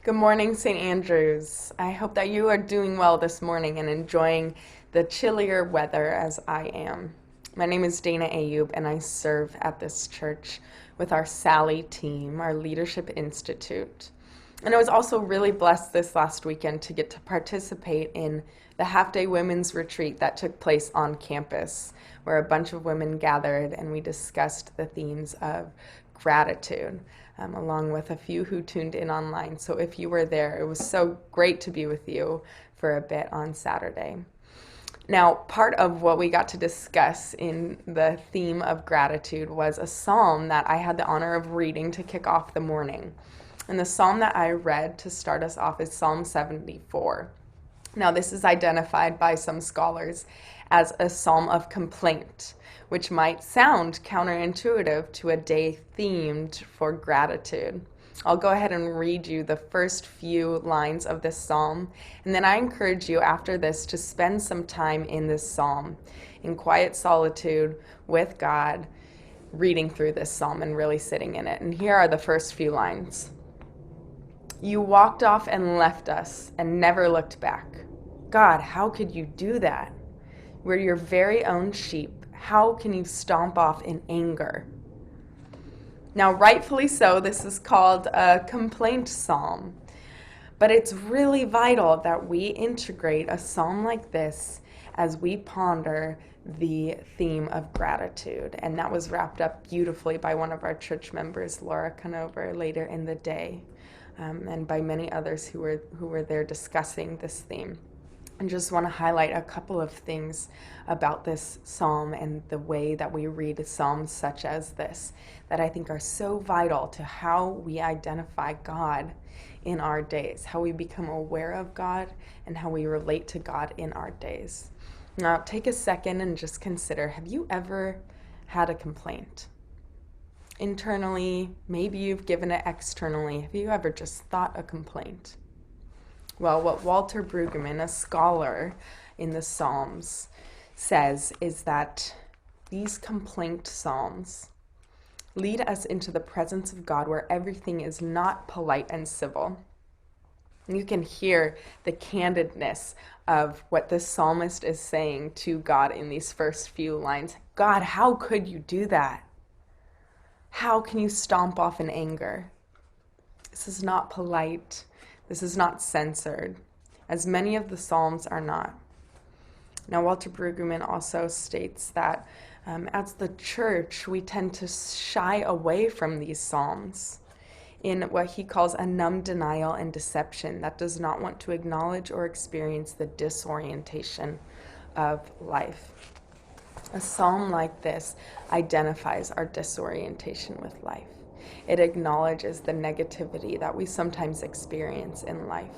Good morning, St. Andrews. I hope that you are doing well this morning and enjoying the chillier weather as I am. My name is Dana Ayoob, and I serve at this church with our Sally team, our Leadership Institute. And I was also really blessed this last weekend to get to participate in the half-day women's retreat that took place on campus, where a bunch of women gathered and we discussed the themes of gratitude, along with a few who tuned in online. So if you were there, it was so great to be with you for a bit on Saturday. Now, part of what we got to discuss in the theme of gratitude was a psalm that I had the honor of reading to kick off the morning. And the psalm that I read to start us off is Psalm 74. Now, this is identified by some scholars as a psalm of complaint, which might sound counterintuitive to a day themed for gratitude. I'll go ahead and read you the first few lines of this psalm, and then I encourage you after this to spend some time in this psalm, in quiet solitude with God, reading through this psalm and really sitting in it. And here are the first few lines. You walked off and left us and never looked back. God, how could you do that? We're your very own sheep. How can you stomp off in anger? Now, rightfully so, this is called a complaint psalm. But it's really vital that we integrate a psalm like this as we ponder the theme of gratitude. And that was wrapped up beautifully by one of our church members, Laura Conover, later in the day, and by many others who were there discussing this theme. And just want to highlight a couple of things about this psalm and the way that we read psalms such as this that I think are so vital to how we identify God in our days, how we become aware of God, and how we relate to God in our days. Now, take a second and just consider, have you ever had a complaint? Internally, maybe you've given it externally. Have you ever just thought a complaint? Well, what Walter Brueggemann, a scholar in the Psalms, says is that these complaint psalms lead us into the presence of God where everything is not polite and civil. You can hear the candidness of what the psalmist is saying to God in these first few lines. God, how could you do that? How can you stomp off in anger? This is not polite. This is not censored, as many of the Psalms are not. Now, Walter Brueggemann also states that as the church, we tend to shy away from these Psalms in what he calls a numb denial and deception that does not want to acknowledge or experience the disorientation of life. A psalm like this identifies our disorientation with life. It acknowledges the negativity that we sometimes experience in life.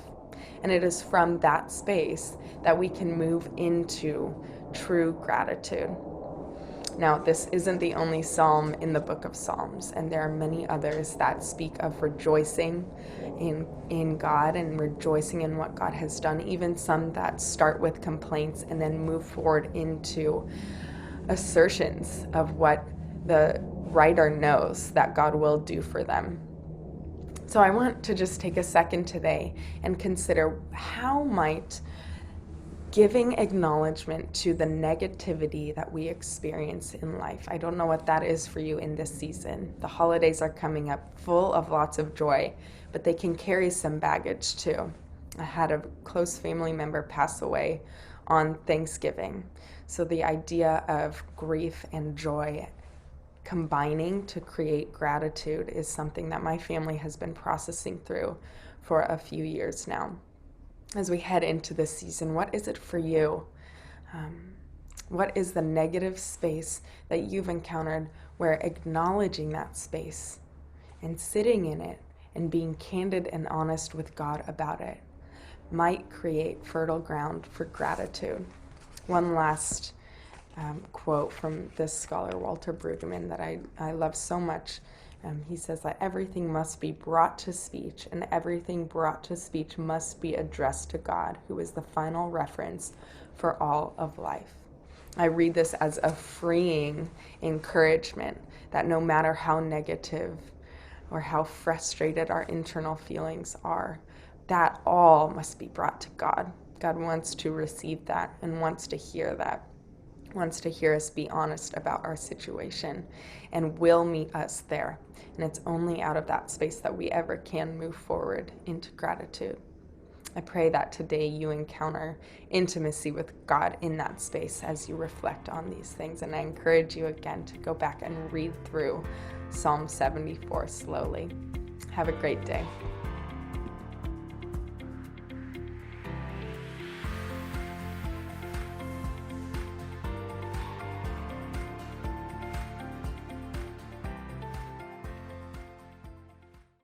And it is from that space that we can move into true gratitude. Now, this isn't the only psalm in the book of Psalms, and there are many others that speak of rejoicing in God and rejoicing in what God has done, even some that start with complaints and then move forward into assertions of what the writer knows that God will do for them. So I want to just take a second today and consider how might giving acknowledgement to the negativity that we experience in life. I don't know what that is for you in this season. The holidays are coming up full of lots of joy, but they can carry some baggage too. I had a close family member pass away on Thanksgiving. So the idea of grief and joy combining to create gratitude is something that my family has been processing through for a few years now. As we head into this season, what is it for you? What is the negative space that you've encountered where acknowledging that space and sitting in it and being candid and honest with God about it might create fertile ground for gratitude? One last quote from this scholar, Walter Brueggemann, that I love so much. He says that everything must be brought to speech, and everything brought to speech must be addressed to God, who is the final reference for all of life. I read this as a freeing encouragement that no matter how negative or how frustrated our internal feelings are, that all must be brought to God. God wants to receive that and wants to hear that, wants to hear us be honest about our situation, and will meet us there. And it's only out of that space that we ever can move forward into gratitude. I pray that today you encounter intimacy with God in that space as you reflect on these things. And I encourage you again to go back and read through Psalm 74 slowly. Have a great day.